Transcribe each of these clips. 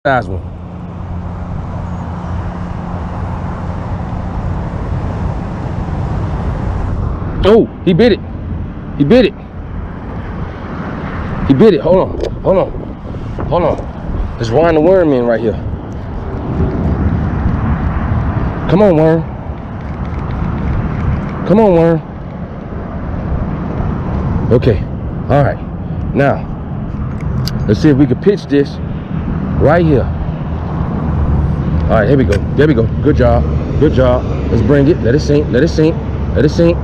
size one. Oh, he bit it. He bit it. He bit it. Hold on. Hold on. Hold on. Let's wind the worm in right here. Come on, worm. Come on, worm. Okay. All right. Now, let's see if we can pitch this right here. All right, here we go. There we go. Good job. Good job. Let's bring it. Let it sink. Let it sink. Let it sink.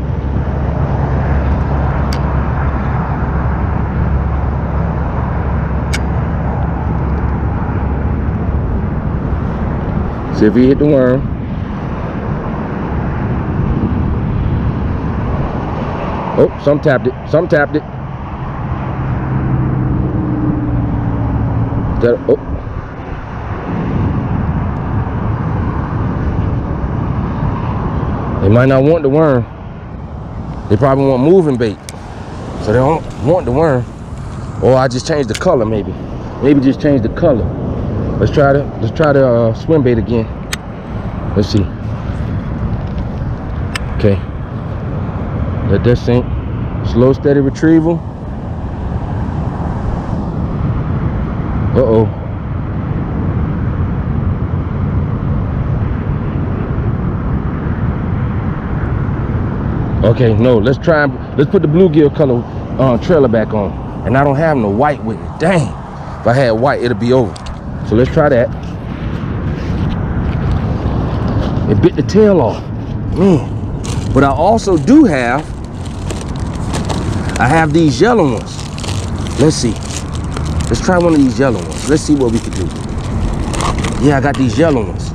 See if he hit the worm. Oh, some tapped it. Some tapped it. That, oh. They might not want the worm. They probably want moving bait. So they don't want the worm. Or I just changed the color maybe. Maybe just change the color. Let's try the swim bait again. Let's see. Okay. Let that sink. Slow, steady retrieval. Uh-oh. Okay, no, let's put the bluegill color trailer back on. And I don't have no white with it. Dang. If I had white, it'll be over. So let's try that. It bit the tail off. Man. But I also do have, I have these yellow ones. Let's see. Let's try one of these yellow ones. Let's see what we can do. Yeah, I got these yellow ones.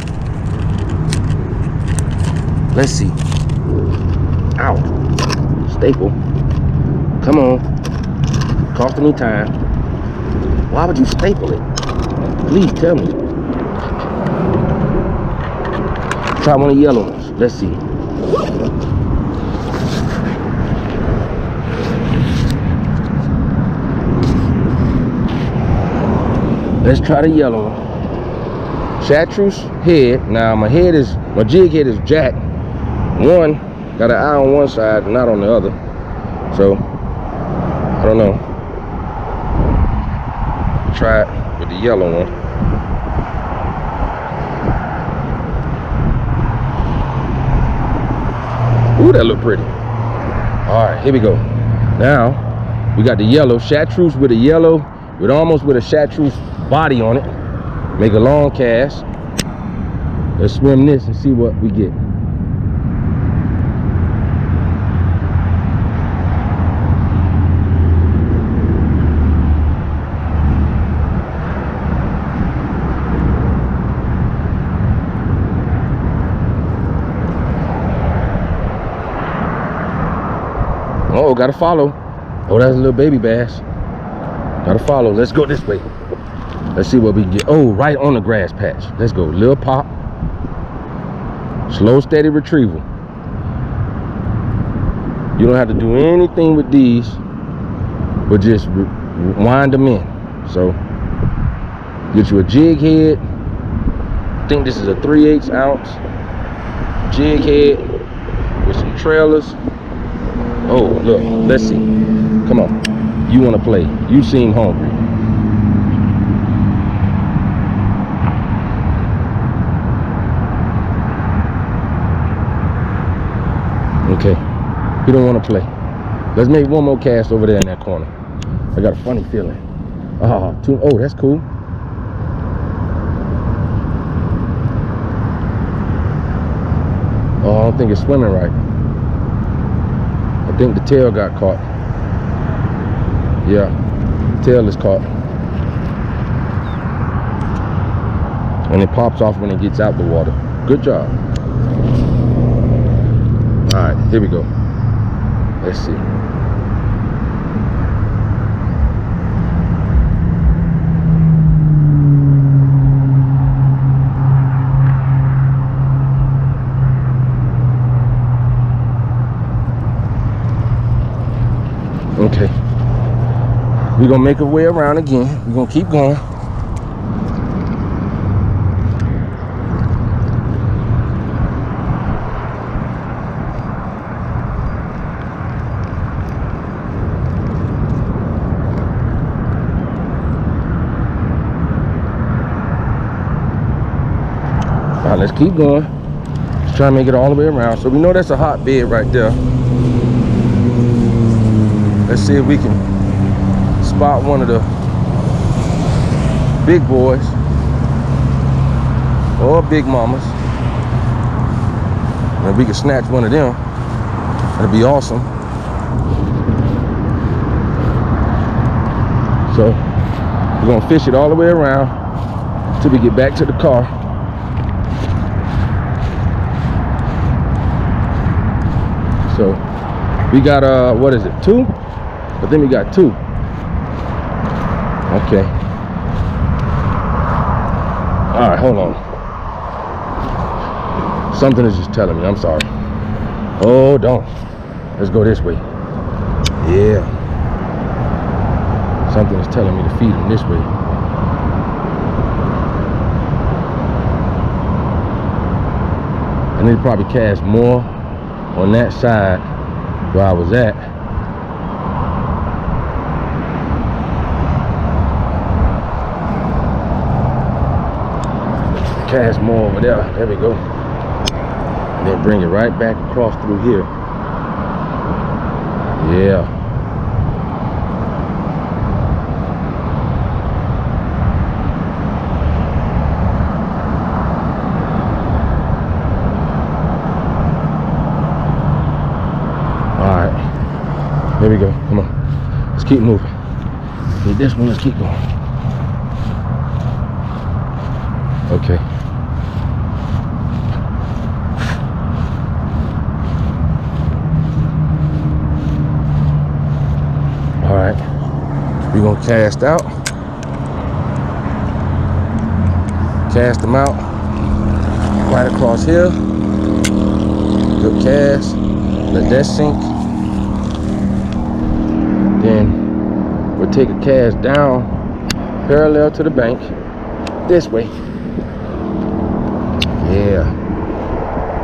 Let's see. Ow. Staple. Come on. Costing me time. Why would you staple it? Please tell me. Try one of the yellow ones. Let's see. Let's try the yellow one. Chartreuse head. Now my jig head is jacked. One got an eye on one side, not on the other. So I don't know. Try it with the yellow one. Ooh, that look pretty. All right, here we go. Now we got the yellow chartreuse with a yellow, almost with a chartreuse body on it. Make a long cast. Let's swim this and see what we get. Oh, gotta follow. Oh, that's a little baby bass. Gotta follow. Let's go this way. Let's see what we can get. Oh, right on the grass patch. Let's go. Little pop. Slow, steady retrieval. You don't have to do anything with these, but just wind them in. So, get you a jig head. I think this is a 3/8 ounce jig head with some trailers. Oh, look, let's see. Come on. You want to play. You seem hungry. Okay. You don't want to play. Let's make one more cast over there in that corner. I got a funny feeling. Oh, that's cool. Oh, I don't think it's swimming right. I think the tail got caught. Yeah, tail is caught. And it pops off when it gets out the water. Good job. All right, here we go. Let's see. Okay. We're gonna make our way around again. We're gonna keep going. right, let's keep going. Let's try and make it all the way around. So we know that's a hot bed right there. Let's see if we can spot one of the big boys or big mamas. And if we can snatch one of them, that'd be awesome. So we're gonna fish it all the way around till we get back to the car. So we got what is it, 2? But then we got 2. Okay. All right, hold on. Something is just telling me, I'm sorry. Hold on. Let's go this way. Yeah. Something is telling me to feed him this way. I need to probably cast more on that side where I was at. Cast more over there. There we go. And then bring it right back across through here. Yeah. Alright. There we go. Come on. Let's keep moving. Need this one. Let's keep going. Okay. Alright, we're gonna cast out. Cast them out. Right across here. Good cast. Let that sink. Then we'll take a cast down parallel to the bank. This way. Yeah.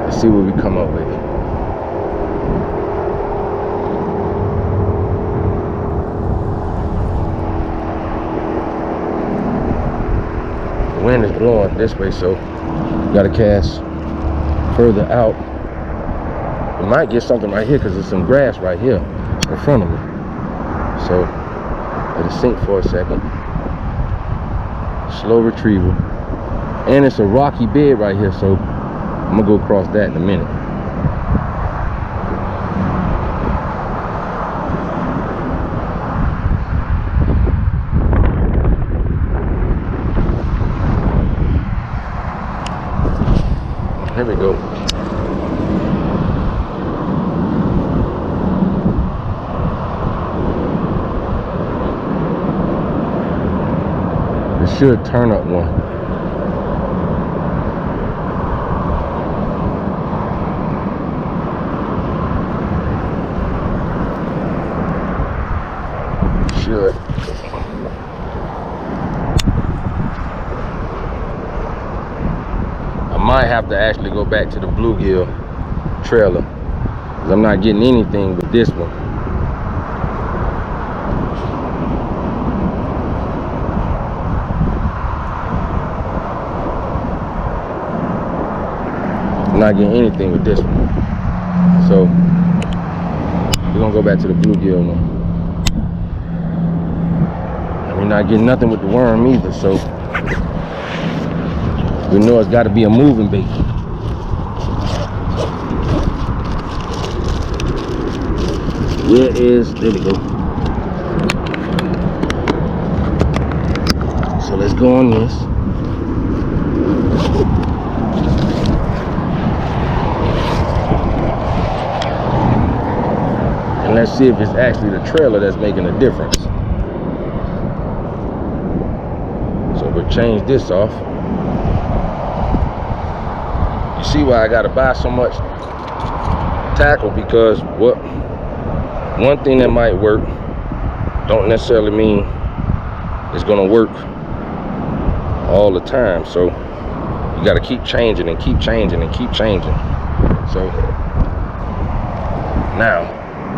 Let's see what we come up with. Wind is blowing this way, so you gotta cast further out. We might get something right here because there's some grass right here in front of me. So let it sink for a second. Slow retrieval. And it's a rocky bed right here, so I'm gonna go across that in a minute. Here we go. It should turn up one. Should. I might have to actually go back to the bluegill trailer because I'm not getting anything with this one. I'm not getting anything with this one. So we're gonna go back to the bluegill one. And we're not getting nothing with the worm either, so we know it's got to be a moving bait. There we go. So let's go on this. And let's see if it's actually the trailer that's making a difference. So we'll change this off. You see why I gotta buy so much tackle, because one thing that might work don't necessarily mean it's gonna work all the time. So you gotta keep changing and keep changing and keep changing. So now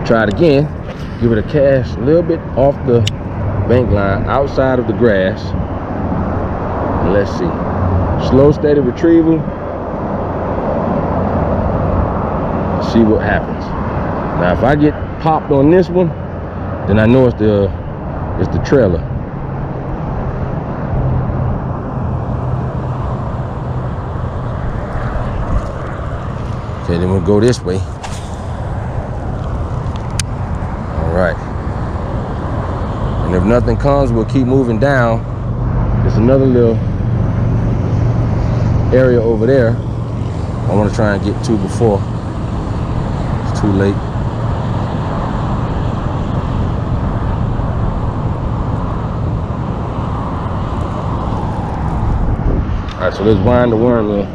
try it again. Give it a cast a little bit off the bank line, outside of the grass. And let's see. Slow, steady retrieval. see what happens. Now if I get popped on this one, then I know it's the trailer. Okay, then we'll go this way. All right. And if nothing comes, we'll keep moving down. There's another little area over there I want to try and get to before it's too late. All right, so let's wind the worm in.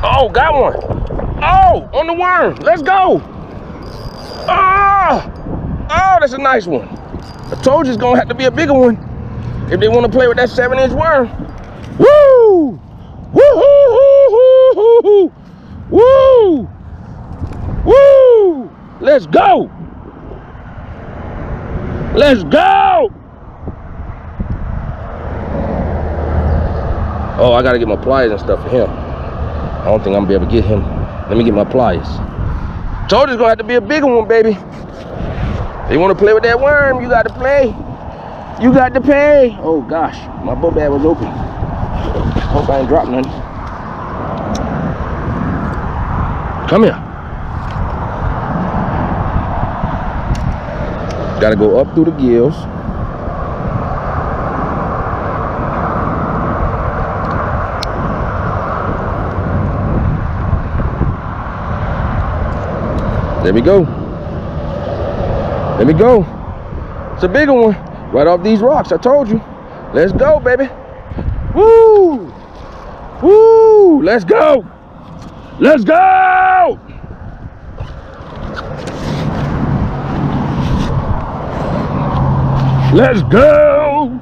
Oh, got one. Oh, on the worm. Let's go. Oh, that's a nice one. I told you it's gonna have to be a bigger one if they want to play with that 7-inch worm. Woo! Woo! Woo! Woo! Let's go! Let's go! Oh, I gotta get my pliers and stuff for him. I don't think I'm gonna be able to get him. Let me get my pliers. Told you it's gonna have to be a bigger one, baby. They want to play with that worm, you got to play. You got to pay. Oh gosh, my book bag was open. Hope I ain't dropped nothing. Come here. Got to go up through the gills. There we go. There we go. It's a bigger one. Right off these rocks, I told you. Let's go, baby. Woo! Woo! Let's go! Let's go! Let's go!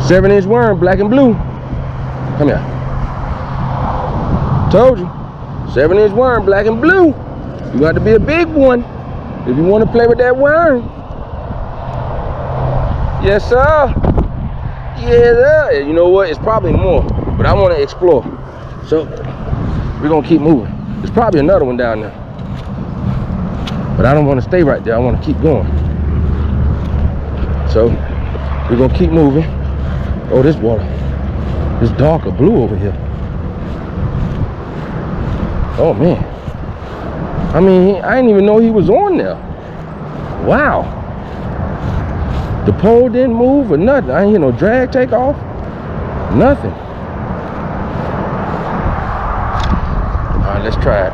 7-inch worm, black and blue. Come here. Told you. 7-inch worm, black and blue. You got to be a big one if you want to play with that worm. Yes, sir. Yeah, sir. You know what? It's probably more, but I want to explore. So we're going to keep moving. There's probably another one down there, but I don't want to stay right there. I want to keep going. So we're going to keep moving. Oh, this water is darker blue over here. Oh, man. I mean, I didn't even know he was on there. Wow. The pole didn't move or nothing. I ain't hear no drag take off. Nothing. All right, let's try it.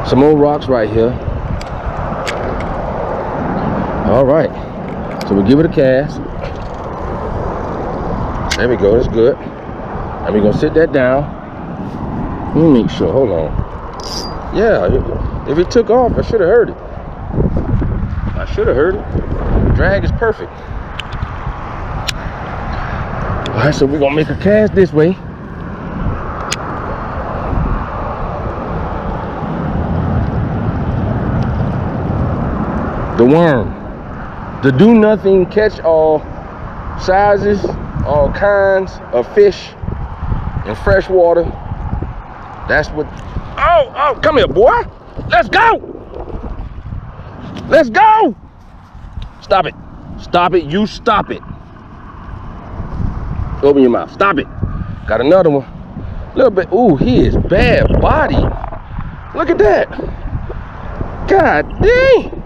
Some more rocks right here. All right. So we'll give it a cast. There we go. That's good. And we're going to sit that down. Let me make sure. Hold on. Yeah, if it took off, I should have heard it. I should have heard it. The drag is perfect. All right, so we're gonna make a cast this way. The worm. The do nothing catch all sizes, all kinds of fish in fresh water. That's what. Oh, come here, boy. Let's go. Let's go. Stop it. Stop it. You stop it. Open your mouth. Stop it. Got another one. A little bit. Ooh, he is bad body. Look at that. God dang.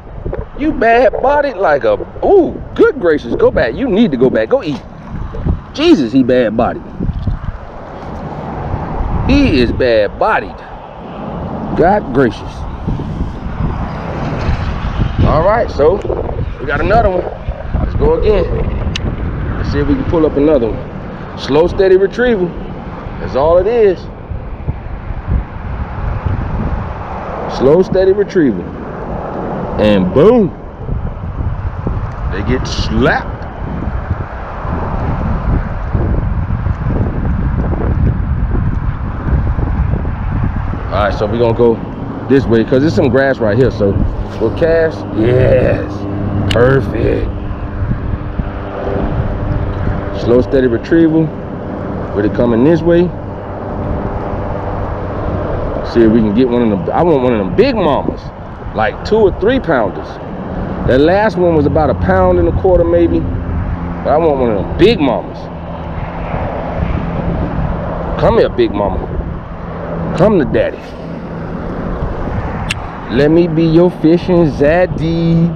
You bad bodied like a. Ooh, good gracious. Go back. You need to go back. Go eat. Jesus, he bad bodied. He is bad bodied. God gracious. All right, so we got another one. Let's go again. Let's see if we can pull up another one. Slow, steady retrieval. That's all it is. Slow, steady retrieval. And boom. They get slapped. All right, so we're gonna go this way because there's some grass right here. So we'll cast. Yes, perfect. Slow, steady retrieval. With it coming this way. See if we can get one of them. I want one of them big mamas, like 2 or 3 pounders. That last one was about 1.25 pounds maybe, but I want one of them big mamas. Come here, big mama. Come to daddy. Let me be your fishing zaddy.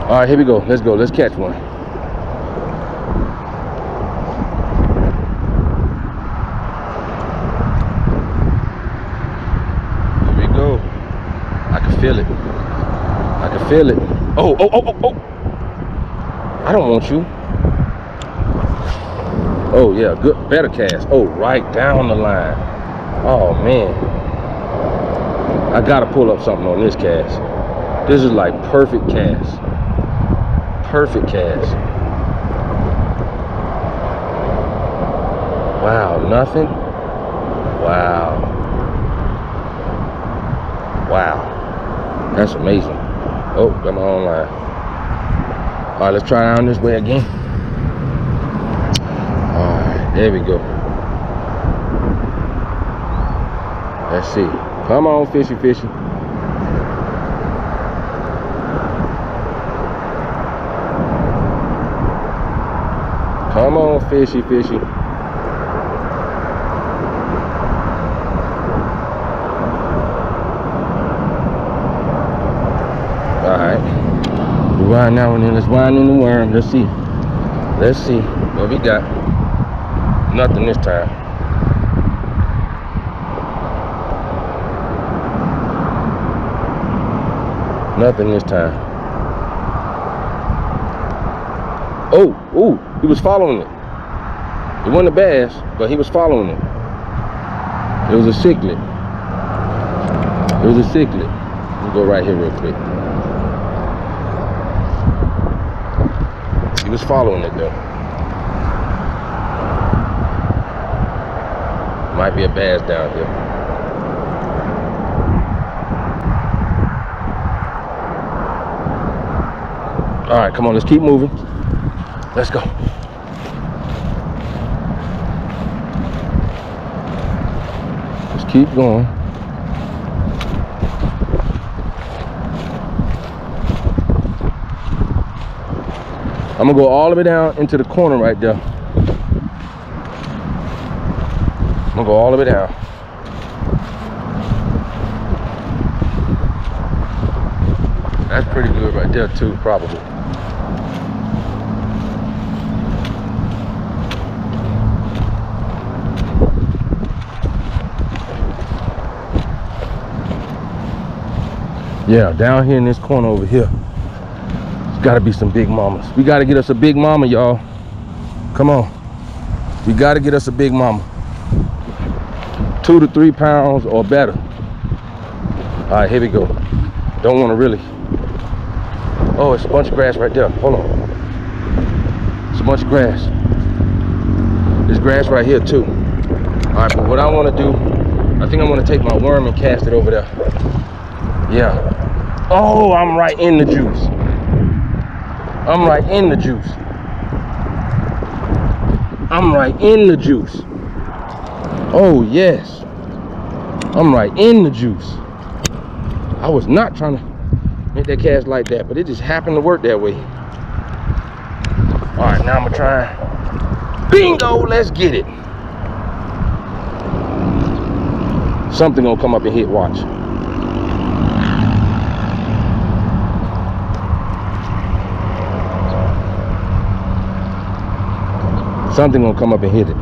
All right, here we go. Let's go. Let's catch one. Feel it. I can feel it. Oh, oh, oh, oh, oh. I don't want you. Oh, yeah, good, better cast. Oh, right down the line. Oh, man. I gotta pull up something on this cast. This is like perfect cast. Perfect cast. Wow, nothing? Wow. Wow. That's amazing. Oh, got my own line. All right, let's try down this way again. All right, there we go. Let's see. Come on, fishy, fishy. Come on, fishy, fishy. Alright, we wind that one in. Let's wind in the worm. Let's see. Let's see what we got. Nothing this time. Nothing this time. Oh, ooh, he was following it. It wasn't a bass, but he was following it. It was a cichlid. It was a cichlid. Let me go right here real quick. He was following it though. Might be a bass down here. All right, come on, let's keep moving. Let's go. Let's keep going. I'm gonna go all the way down into the corner right there. I'm gonna go all the way down. That's pretty good right there too, probably. Yeah, down here in this corner over here. Gotta be some big mamas. We gotta get us a big mama, y'all. Come on. We gotta get us a big mama. 2 to 3 pounds or better. All right, here we go. Don't want to really. Oh, it's a bunch of grass right there. Hold on. It's a bunch of grass. There's grass right here too. All right, but what I want to do, I think I want to take my worm and cast it over there. Yeah. Oh, I'm right in the juice. I'm right in the juice. I'm right in the juice. Oh, yes. I'm right in the juice. I was not trying to make that cast like that, but it just happened to work that way. All right, now I'm going to try. Bingo, let's get it. Something going to come up and hit, watch. Something gonna come up and hit it.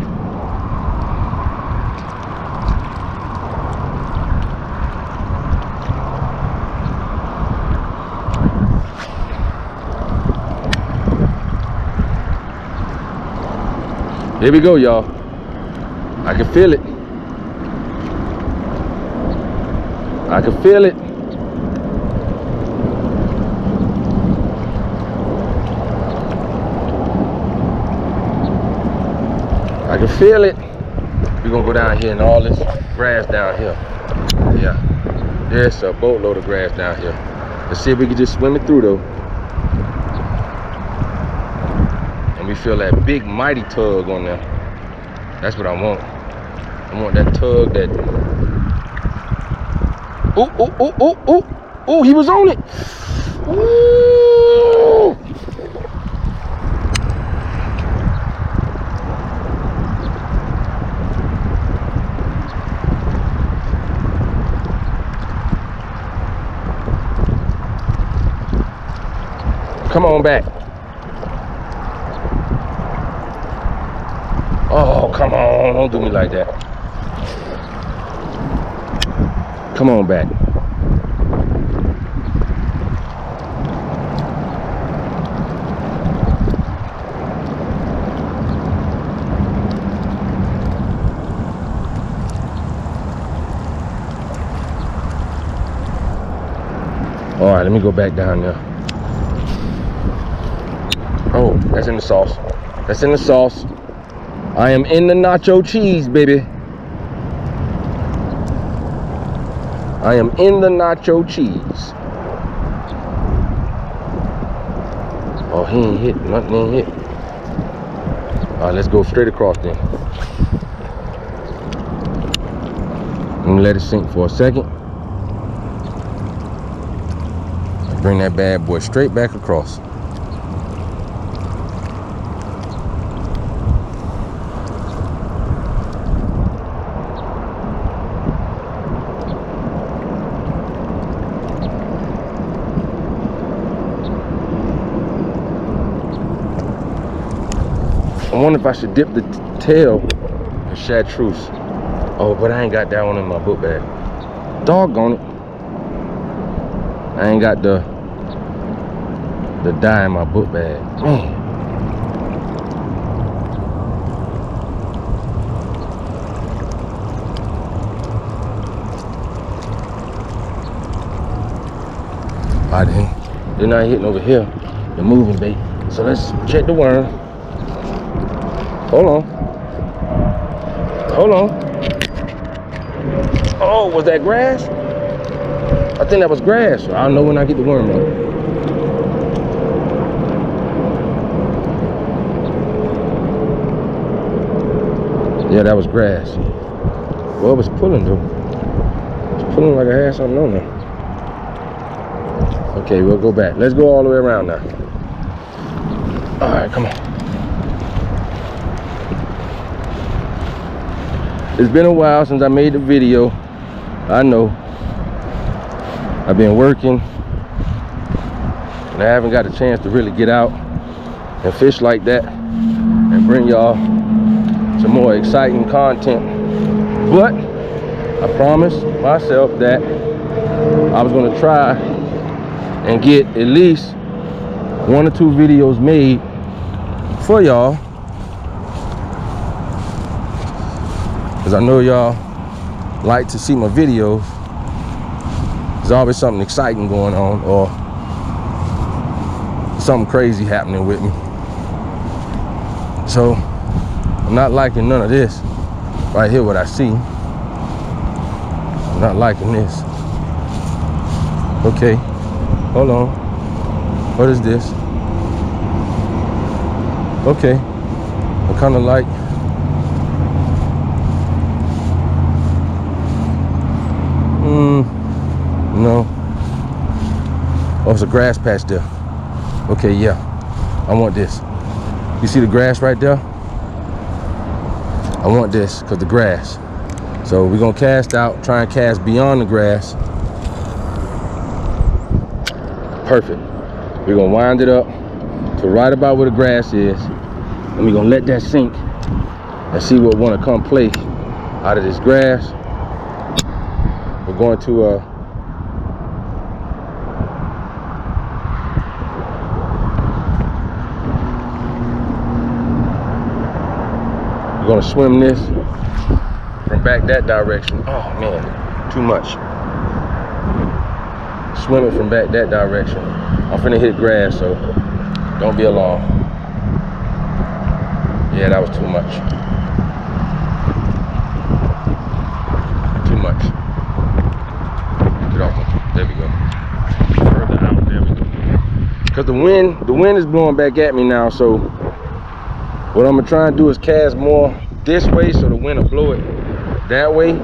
Here we go, y'all. I can feel it. I can feel it. I can feel it. We're gonna go down here and all this grass down here. Yeah, there's a boatload of grass down here. Let's see if we can just swim it through though. And feel that big mighty tug on there. That's what I want. I want that tug that. Oh, oh, oh, oh, oh, oh, he was on it. Ooh. Come on back. Oh, come on. Don't do me like that. Come on back. All right, let me go back down there. Oh, that's in the sauce. That's in the sauce. I am in the nacho cheese, baby. I am in the nacho cheese. Oh, he ain't hit. Nothing ain't hit. All right, let's go straight across then. I'm gonna let it sink for a second. Bring that bad boy straight back across. I wonder if I should dip the tail in chartreuse. Oh, but I ain't got that one in my book bag. Doggone it. I ain't got the dye in my book bag. Man. All right, they're not hitting over here. They're moving bait. So let's check the worm. Hold on. Hold on. Oh, was that grass? I think that was grass. I'll know when I get the worm up. Yeah, that was grass. Well, it was pulling though. It was pulling like I had something on there. Okay, we'll go back. Let's go all the way around now. All right, come on. It's been a while since I made the video. I know. I've been working and I haven't got a chance to really get out and fish like that and bring y'all some more exciting content. But I promised myself that I was going to try and get at least 1 or 2 videos made for y'all, because I know y'all like to see my videos. There's always something exciting going on or something crazy happening with me. So I'm not liking none of this right here, what I see. I'm not liking this. Okay, hold on. What is this? Okay, I kind of like. No. Oh, it's a grass patch there. Okay, yeah. I want this. You see the grass right there? I want this because the grass. So we're gonna cast out, try and cast beyond the grass. Perfect. We're gonna wind it up to right about where the grass is. And we're gonna let that sink and see what wanna come play out of this grass. We're going to gonna swim this from back that direction. Oh man, too much. Swim it from back that direction. I'm finna hit grass, so don't be alarmed. Yeah, that was too much. Too much. Get off. There we go. Further out. There we go. Cause the wind is blowing back at me now, so What I'm gonna try and do is cast more this way so the wind will blow it that way,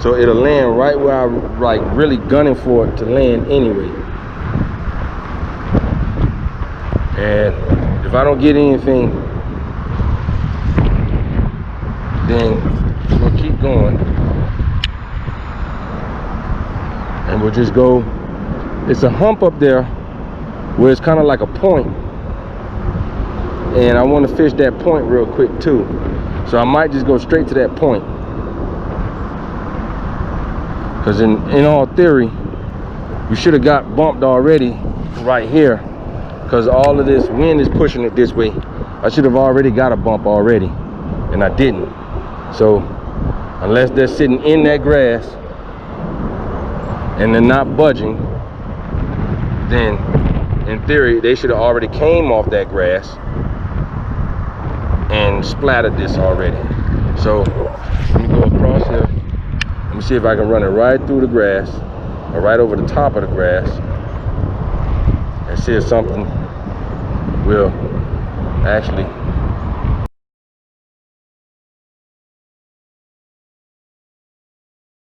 so it'll land right where I'm like really gunning for it to land anyway. And if I don't get anything, then we'll keep going, and we'll just go. It's a hump up there where it's kind of like a point, and I want to fish that point real quick too, so I might just go straight to that point, because in all theory we should have got bumped already right here, because all of this wind is pushing it this way. I should have already got a bump already, and I didn't. So unless they're sitting in that grass and they're not budging, then in theory they should have already came off that grass and splattered this already. So let me go across here. Let me see if I can run it right through the grass, or right over the top of the grass, and see if something will actually